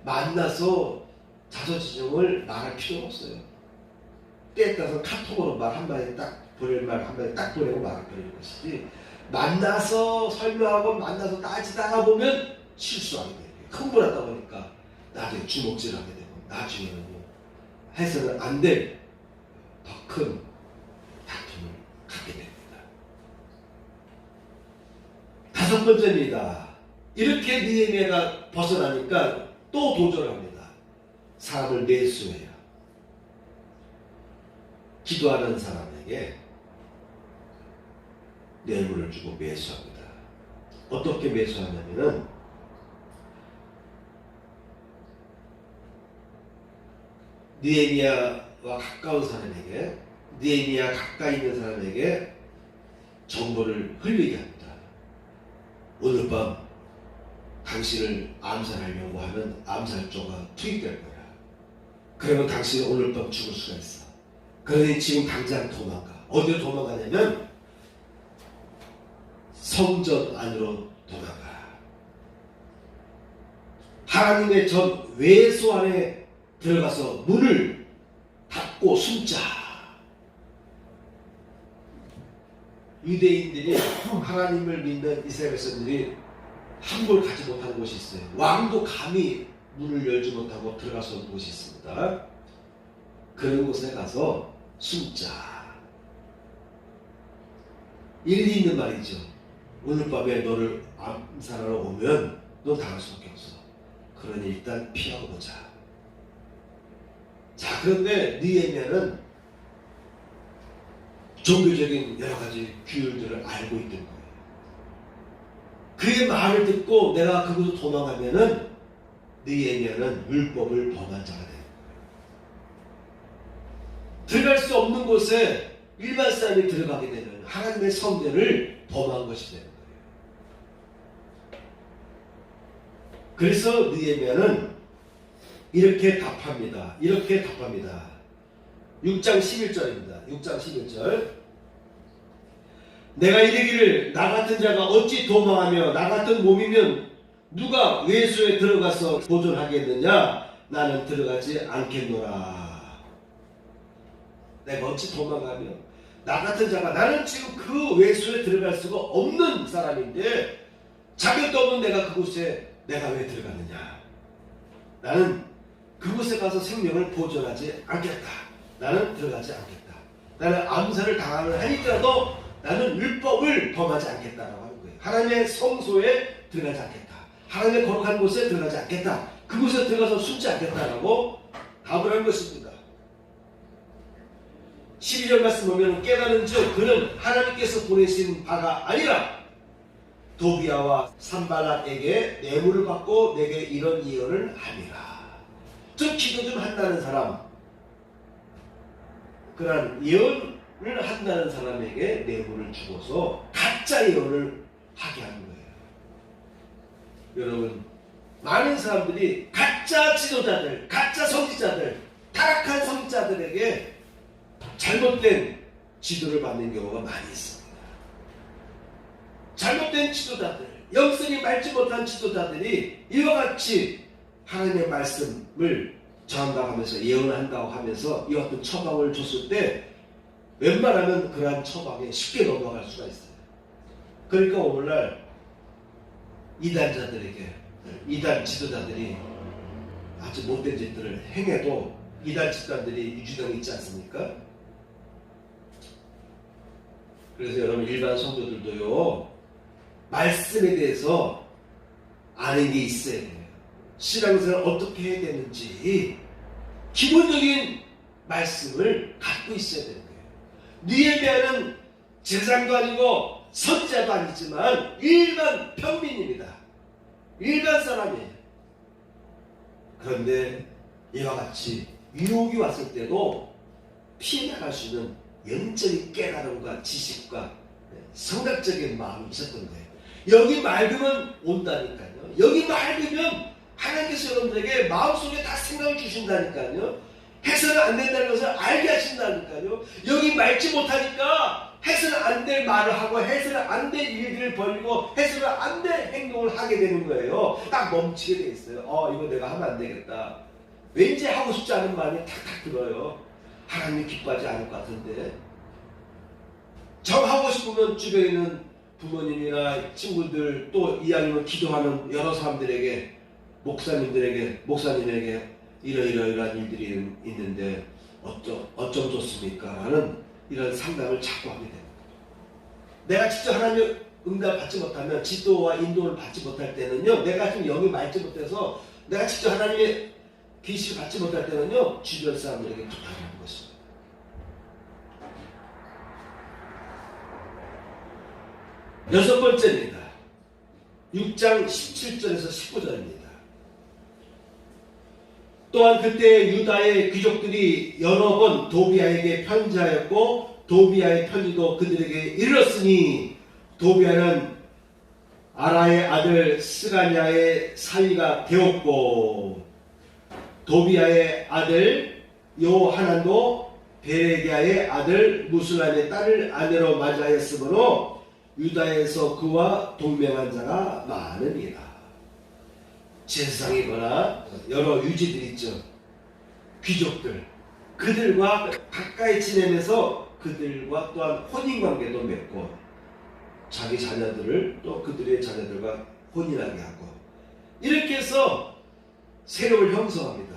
만나서 자초지종을 말할 필요가 없어요. 때에 따라서 카톡으로 말 한마디 딱 보낼 말 한마디 딱 보내고 말을 버리는 것이지, 만나서 설명하고 만나서 따지다가 보면 실수하게 돼요. 흥분하다 보니까 나중에 주먹질하게 되고 나중에는 해서는 안 될 더 큰 다툼을 갖게 됩니다. 다섯 번째입니다. 이렇게 느헤미야가 벗어나니까 또 도전합니다. 사람을 매수해요. 기도하는 사람에게 뇌물을 주고 매수합니다. 어떻게 매수하냐면은, 느헤미야와 가까운 사람에게, 느헤미야 가까이 있는 사람에게 정보를 흘리게 합니다. 오늘 밤 당신을 암살하려고 하면 암살조가 투입될 거야. 그러면 당신은 오늘 밤 죽을 수가 있어. 그러니 지금 당장 도망가. 어디로 도망가냐면 성전 안으로 도망가. 하나님의 전 외소 안에 들어가서 문을 닫고 숨자. 유대인들이 하나님을 믿는 이스라엘 백성들이 함부로 가지 못하는 곳이 있어요. 왕도 감히 문을 열지 못하고 들어가서 오는 곳이 있습니다. 그런 곳에 가서 숨자. 일리 있는 말이죠. 오늘 밤에 너를 암살하러 오면 넌 당할 수밖에 없어. 그러니 일단 피하고 보자. 자, 그런데 느헤미야는 종교적인 여러 가지 규율들을 알고 있던 거예요. 그의 말을 듣고 내가 그곳으로 도망가면은 느헤미야는 율법을 범한 자가 되는 거예요. 들어갈 수 없는 곳에 일반 사람이 들어가게 되면 하나님의 성전을 범한 것이 되는 거예요. 그래서 느헤미야는 이렇게 답합니다. 6장 11절입니다. 6장 11절. 내가 이르기를 나 같은 자가 어찌 도망하며 나 같은 몸이면 누가 외소에 들어가서 보존하겠느냐. 나는 들어가지 않겠노라. 내가 어찌 도망가며 나 같은 자가, 나는 지금 그 외소에 들어갈 수가 없는 사람인데 자격도 없는 내가 그곳에 내가 왜 들어가느냐. 나는 그곳에 가서 생명을 보존하지 않겠다. 나는 들어가지 않겠다. 나는 암살을 당하는 하니까도 나는 율법을 범하지 않겠다라고 하는 거예요. 하나님의 성소에 들어가지 않겠다. 하나님의 거룩한 곳에 들어가지 않겠다. 그곳에 들어가서 숨지 않겠다라고 답을 한 것입니다. 12절 말씀 보면 깨달은 즉 그는 하나님께서 보내신 바가 아니라 도비아와 산발락에게 뇌물을 받고 내게 이런 예언을 함이라. 즉 기도 좀 한다는 사람, 그러한 예언을 한다는 사람에게 뇌물을 주고서 가짜 예언을 하게 하는 거예요. 여러분, 많은 사람들이 가짜 지도자들, 가짜 선지자들, 타락한 성자들에게 잘못된 지도를 받는 경우가 많이 있습니다. 잘못된 지도자들, 영성이 맑지 못한 지도자들이 이와 같이 하나님의 말씀을 전한다고 하면서 예언을 한다고 하면서 이와 같은 처방을 줬을 때 웬만하면 그러한 처방에 쉽게 넘어갈 수가 있어요. 그러니까 오늘날 이단자들에게, 이단 지도자들이 아주 못된 짓들을 행해도 이단 집단들이 유지되고 있지 않습니까? 그래서 여러분 일반 성도들도요, 말씀에 대해서 아는 게 있어야 돼요. 신앙생활을 어떻게 해야 되는지 기본적인 말씀을 갖고 있어야 되는 거예요. 느헤미야는 제사장도 아니고 선지자도 아니지만 일반 평민입니다. 일반 사람이에요. 그런데 이와 같이 유혹이 왔을 때도 피해 나갈 수 있는 영적인 깨달음과 지식과 성각적인 마음이 있었던 거예요. 여기 맑으면 온다니까요. 여기 맑으면 하나님께서 여러분들에게 마음속에 다 생각을 주신다니까요. 해서는 안 된다는 것을 알게 하신다니까요. 여기 맑지 못하니까 해서는 안 될 말을 하고 해서는 안 될 일들을 벌이고 해서는 안 될 행동을 하게 되는 거예요. 딱 멈추게 돼 있어요. 이거 내가 하면 안 되겠다. 왠지 하고 싶지 않은 마음이 탁탁 들어요. 하나님이 기뻐하지 않을 것 같은데. 정하고 싶으면 주변에 있는 부모님이나 친구들 또 이왕이면 기도하는 여러 사람들에게 목사님에게 이러이러한 일들이 있는데 어쩜 좋습니까? 라는 이런 상담을 자꾸 하게 됩니다. 내가 직접 하나님의 응답 받지 못하면, 지도와 인도를 받지 못할 때는요, 내가 좀 영이 맑지 못해서 내가 직접 하나님의 계시를 받지 못할 때는요, 주변 사람들에게 부탁하는 것입니다. 여섯 번째입니다. 6장 17절에서 19절입니다. 또한 그때 유다의 귀족들이 여러 번 도비아에게 편지하였고 도비아의 편지도 그들에게 이르렀으니 도비아는 아라의 아들 스가냐의 사위가 되었고 도비아의 아들 요하난도 베레기야의 아들 무슬람의 딸을 아내로 맞이하였으므로 유다에서 그와 동맹한 자가 많으니라. 제사장이거나 여러 유지들 있죠. 귀족들. 그들과 가까이 지내면서 그들과 또한 혼인관계도 맺고 자기 자녀들을 또 그들의 자녀들과 혼인하게 하고 이렇게 해서 세력을 형성합니다.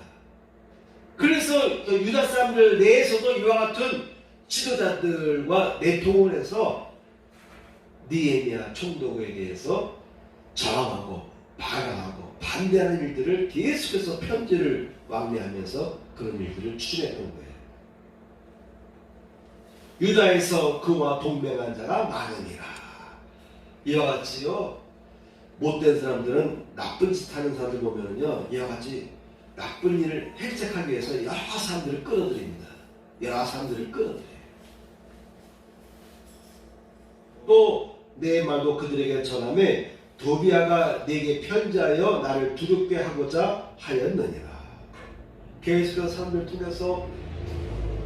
그래서 유다 사람들 내에서도 이와 같은 지도자들과 내통을 해서 느헤미야 총독에 대해서 저항하고 반항하고 반대하는 일들을 계속해서 편지를 왕래하면서 그런 일들을 추진했던 거예요. 유다에서 그와 동맹한 자가 많으니라. 이와 같이요, 못된 사람들은 나쁜 짓 하는 사람들 보면은요, 이와 같이 나쁜 일을 획책하기 위해서 여러 사람들을 끌어들입니다. 여러 사람들을 끌어들여요. 또 내 말도 그들에게 전하매 도비아가 내게 편지하여 나를 두렵게 하고자 하였느니라. 계속해서 사람들을 통해서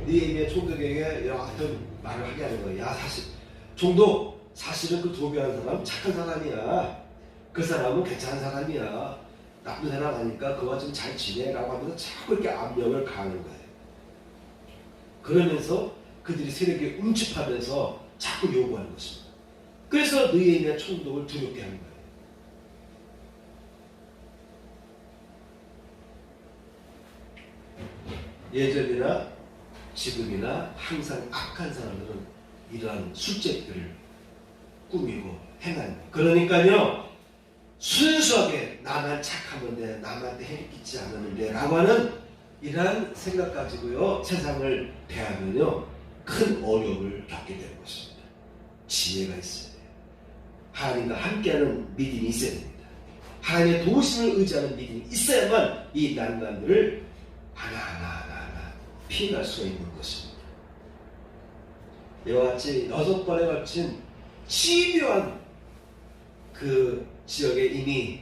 느헤미야 총독에게 여러 같은 말을 하게 하는 거예요. 야, 총독, 사실은 그 도비아라는 사람 착한 사람이야. 그 사람은 괜찮은 사람이야. 나쁜 사람 아니까 그와 좀 잘 지내라고 하면서 자꾸 이렇게 압력을 가하는 거예요. 그러면서 그들이 세력에 움집하면서 자꾸 요구하는 것입니다. 그래서 느헤미야 총독을 두렵게 하는 거예요. 예전이나 지금이나 항상 악한 사람들은 이러한 술책들을 꾸미고 행하는 거예요. 그러니까요, 순수하게 나만 착하면 돼, 남한테 해를 끼치지 않으면 돼 라고 하는 이러한 생각 가지고요, 세상을 대하면요 큰 어려움을 겪게 되는 것입니다. 지혜가 있어야 돼요. 하나님과 함께하는 믿음이 있어야 됩니다. 하나님의 도우심을 의지하는 믿음이 있어야만 이 난관들을 하나하나 피해갈 수가 있는 것입니다. 이와 같이 6번에 걸친 집요한 그 지역에 이미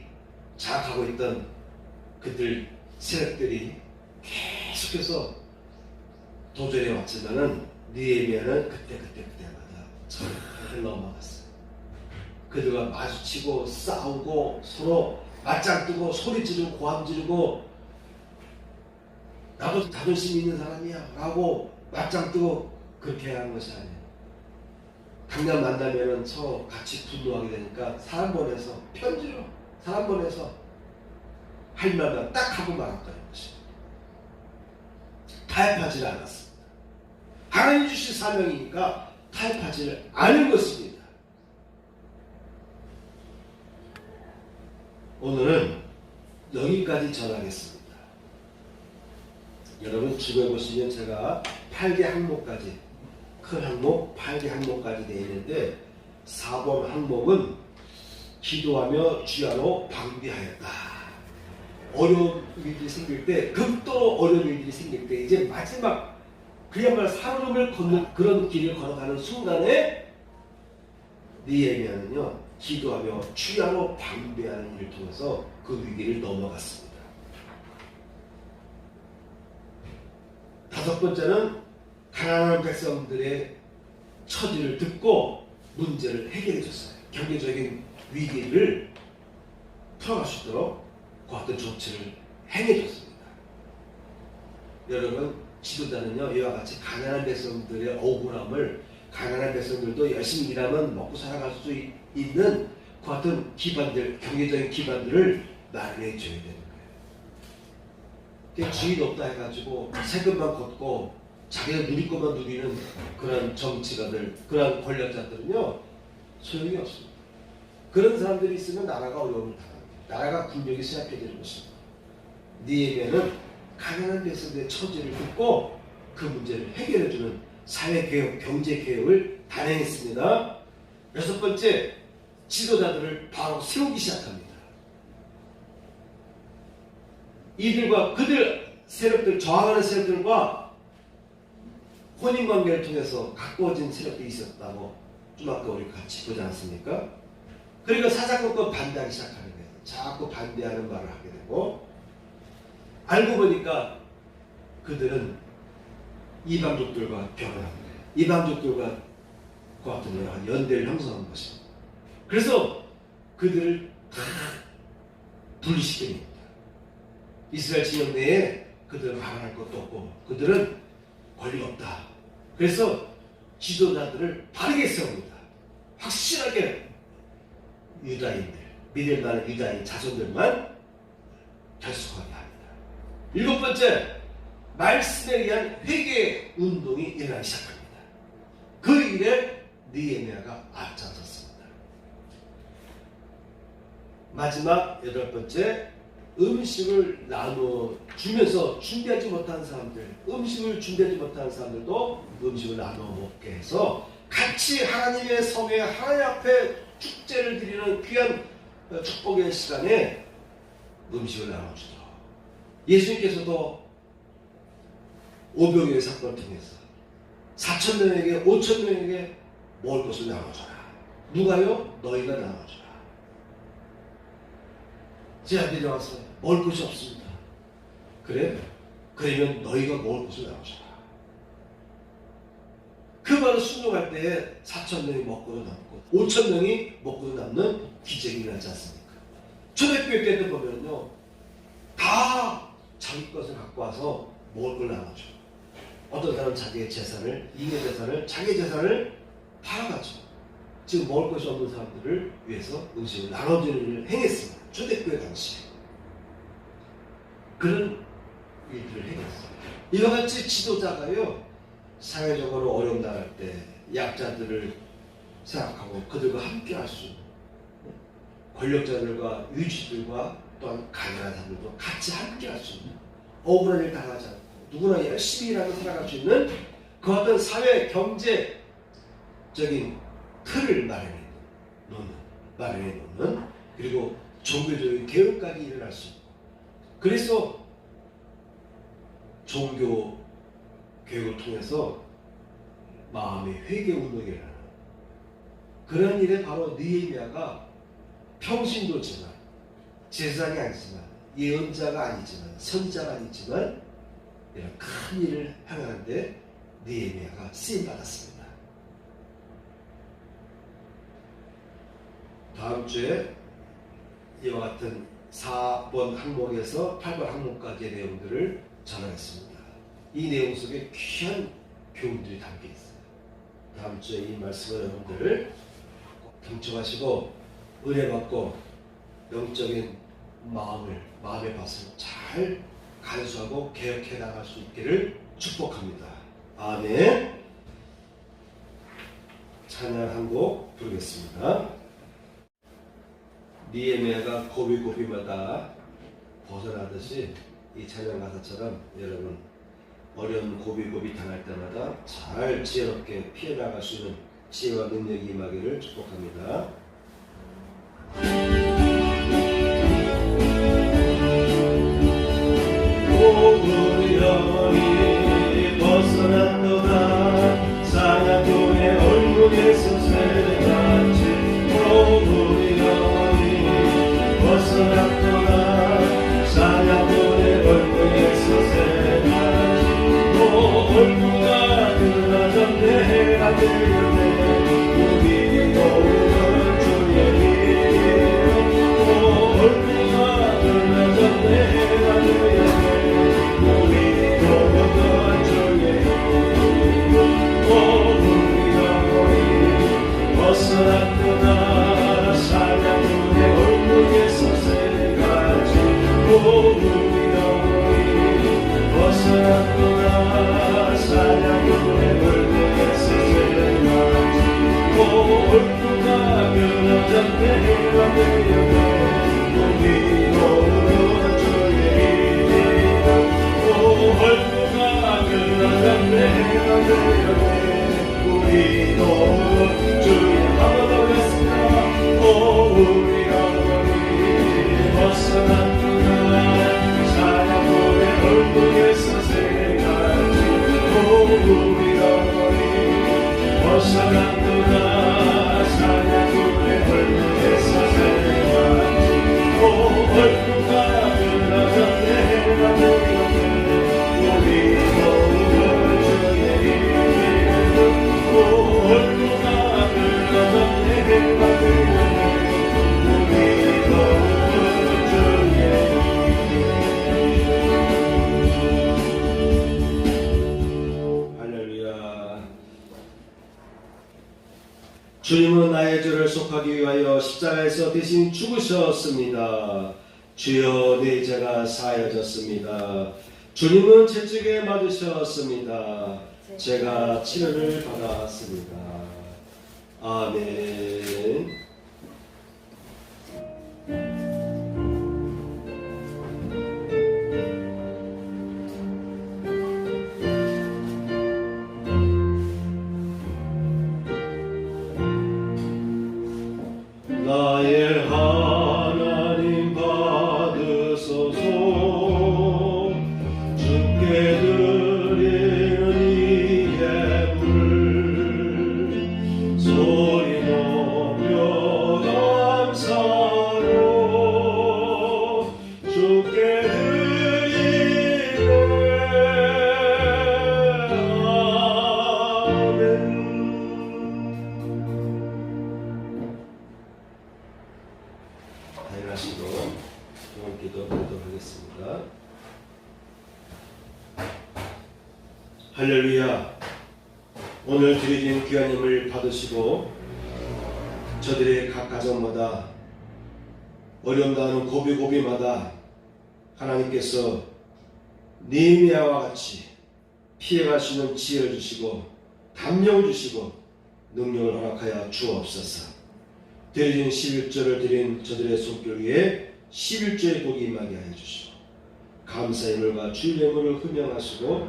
장악하고 있던 그들 세력들이 계속해서 도전해 왔지만은 느헤미야는 그때마다 잘 넘어갔어요. 그들과 마주치고 싸우고 서로 맞짱 뜨고 소리 지르고 고함 지르고 나도 자존심 있는 사람이야 라고 맞짱 뜨고 그렇게 하는 것이 아니에요. 당장 만나면은 서로 같이 분노하게 되니까 사람 보내서 편지로 사람 보내서 할 말만 딱 하고 말았다는 것입니다. 타협하지 않았습니다. 하나님 주신 사명이니까 타협하지 않은 것입니다. 오늘은 여기까지 전하겠습니다. 여러분 주변에 보시면 제가 8개 항목까지 큰 항목 8개 항목까지 되어 있는데 4번 항목은 기도하며 주야로 방비하였다. 어려운 일들이 생길 때 극도로 어려운 일들이 생길 때 이제 마지막 그야말로 살얼음을 걷는 그런 길을 걸어가는 순간에 느헤미야는요 기도하며 주야로 방비하는 일을 통해서 그 위기를 넘어갔습니다. 다섯 번째는 가난한 백성들의 처지를 듣고 문제를 해결해 줬어요. 경제적인 위기를 풀어갈 수 있도록 그 어떤 조치를 행해 줬습니다. 여러분 지도자는요 이와 같이 가난한 백성들의 억울함을 가난한 백성들도 열심히 일하면 먹고 살아갈 수 있는 그 같은 기반들, 경제적인 기반들을 마련해 줘야 되는 거예요. 주의 높다 해가지고 세금만 걷고 자기가 누릴 것만 누리는 그런 정치가들, 그런 권력자들은요 소용이 없습니다. 그런 사람들이 있으면 나라가 어려움을 당합니다. 나라가 군력이 쇠약해 되는 것입니다. 느헤미야는 가난한 백성들의 처지를 듣고 그 문제를 해결해주는 사회개혁, 경제개혁을 단행했습니다. 여섯 번째, 지도자들을 바로 세우기 시작합니다. 이들과 그들 세력들, 저항하는 세력들과 혼인관계를 통해서 가까워진 세력들이 있었다고 좀 아까 우리 같이 보지 않습니까? 그러니까 사사건건 반대하기 시작하는 거예요. 자꾸 반대하는 말을 하게 되고 알고 보니까 그들은 이방족들과 결혼한 거예요. 이방족들과 그 같은 연대를 형성한 것입니다. 그래서 그들을 다 분리시킵니다. 이스라엘 진영 내에 그들은 말할 것도 없고 그들은 권리가 없다. 그래서 지도자들을 바르게 세웁니다. 확실하게 유다인들, 믿을 만한 유다인 자손들만 결속하게 합니다. 일곱 번째, 말씀에 의한 회개 운동이 일어나기 시작합니다. 그 일에 느헤미야가 앞장섰습니다. 마지막 여덟 번째, 음식을 나눠 주면서 준비하지 못한 사람들, 음식을 준비하지 못한 사람들도 음식을 나눠 먹게 해서 같이 하나님의 성에 하나님 앞에 축제를 드리는 귀한 축복의 시간에 음식을 나눠주도록. 예수님께서도 오병이의 사건을 통해서 4,000명에게 5,000명에게 먹을 것을 나눠줘라. 누가요? 너희가 나눠줘라. 제 아들이 나와서 먹을 것이 없습니다. 그래? 그러면 너희가 먹을 것을 나눠줘라. 그 말을 순종할 때에 4,000명이 먹고도 남고 5,000명이 먹고도 남는 기적이 일어나지 않습니까? 초대교회 때도 보면요 다 자기 것을 갖고 와서 먹을 걸 나눠줘. 어떤 사람은 자기의 재산을, 잉여 재산을, 자기의 재산을 팔아가지고 지금 먹을 것이 없는 사람들을 위해서 음식을 나눠주는 일을 행했습니다. 초대교회 당시에 그런 일들을 행했어요. 이와 같이 지도자가요 사회적으로 어려움 당할 때 약자들을 생각하고 그들과 함께 할 수 있는 권력자들과 유지들과 또한 가난한 사람들도 같이 함께 할 수 있는 억울한 일 당하지 않고 누구나 열심히 일하고 살아갈 수 있는 그 어떤 사회 경제적인 틀을 마련해 놓는 그리고 종교적인 개혁까지 일어날 수 있고 그래서 종교 교육을 통해서 마음의 회개 운동이 일어나는 그런 일에 바로 느헤미야가 평신도지만 제사장이 아니지만 예언자가 아니지만 선자가 아니지만 이런 큰 일을 행하는데 느헤미야가 쓰임 받았습니다. 다음 주에 이와 같은 4번 항목에서 8번 항목까지의 내용들을 전하겠습니다. 이 내용 속에 귀한 교훈들이 담겨 있어요. 다음 주에 이 말씀을 여러분들 경청하시고 은혜 받고 영적인 마음의 밭을 잘 간수하고 개혁해 나갈 수 있기를 축복합니다. 아멘. 찬양 한 곡 부르겠습니다. 느헤미야가 고비고비마다 벗어나듯이 이 찬양 가사처럼 여러분 어려운 고비고비 당할 때마다 잘 지혜롭게 피해 나갈 수 있는 지혜와 능력이 임하기를 축복합니다. 우리 영혼이 벗어났도다 사냥꾼의 얼굴에서 새같이 우리 영혼이 벗어났도다 사냥꾼의 얼굴에서 새같이 얼굴가 드러졌네 해가 되었네 우리 영혼은 주의 얼굴가 드러졌네 해가 되었네 벗어났구나 사냥꾼의 얼굴에서 새같이 우리 영혼이 벗어났구나 사냥꾼의 얼굴에서 새같이 얼굴가 변화졌네 해가 되었네 우리 영혼은 주의 얼굴가 변화졌네 해가 되었네 우리 영혼은 주의 우리 영혼이 벗어났구나 사냥꾼의 얼굴에서 새같이 우리 영혼이 벗어났구나 사냥꾼의 얼굴에서 새같이 얼굴가 변화졌네 해가 되었네 우리 영혼은 주의 이름 얼굴가 변화졌네 해가 되었네 주님은 나의 죄를 속하기 위하여 십자가에서 대신 죽으셨습니다. 주여 내 죄가 사하여졌습니다. 주님은 채찍에 맞으셨습니다. 제가 치료를 받았습니다. 아멘. 나의 하나님 받으소서 주께 드리는 이 예물 소리 높여 감사로 주께 드리네 아멘. 하시고 오늘 기도 드리도록 하겠습니다. 할렐루야. 오늘 드려진 귀한 힘을 받으시고 저들의 각 가정마다 어려움 당하는 고비고비마다 하나님께서 느헤미야와 같이 피해갈 수 있는 지혜를 주시고 담력을 주시고 능력을 허락하여 주옵소서. 드려진 11조를 드린 저들의 손길 위에 11조의 복이 임하게 하여 주시고 감사의 물과 주의 예물을 흠양하시고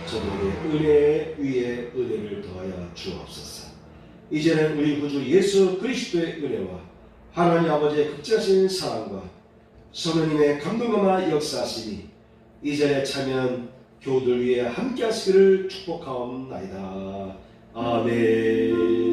저들의 은혜 위에 은혜를 더하여 주옵소서. 이제는 우리 구주 예수 그리스도의 은혜와 하나님 아버지의 극진하신 사랑과 성령님의 감동감화 역사하시니 이전에 참여한 교우들 위해 함께 하시기를 축복하옵나이다. 아멘.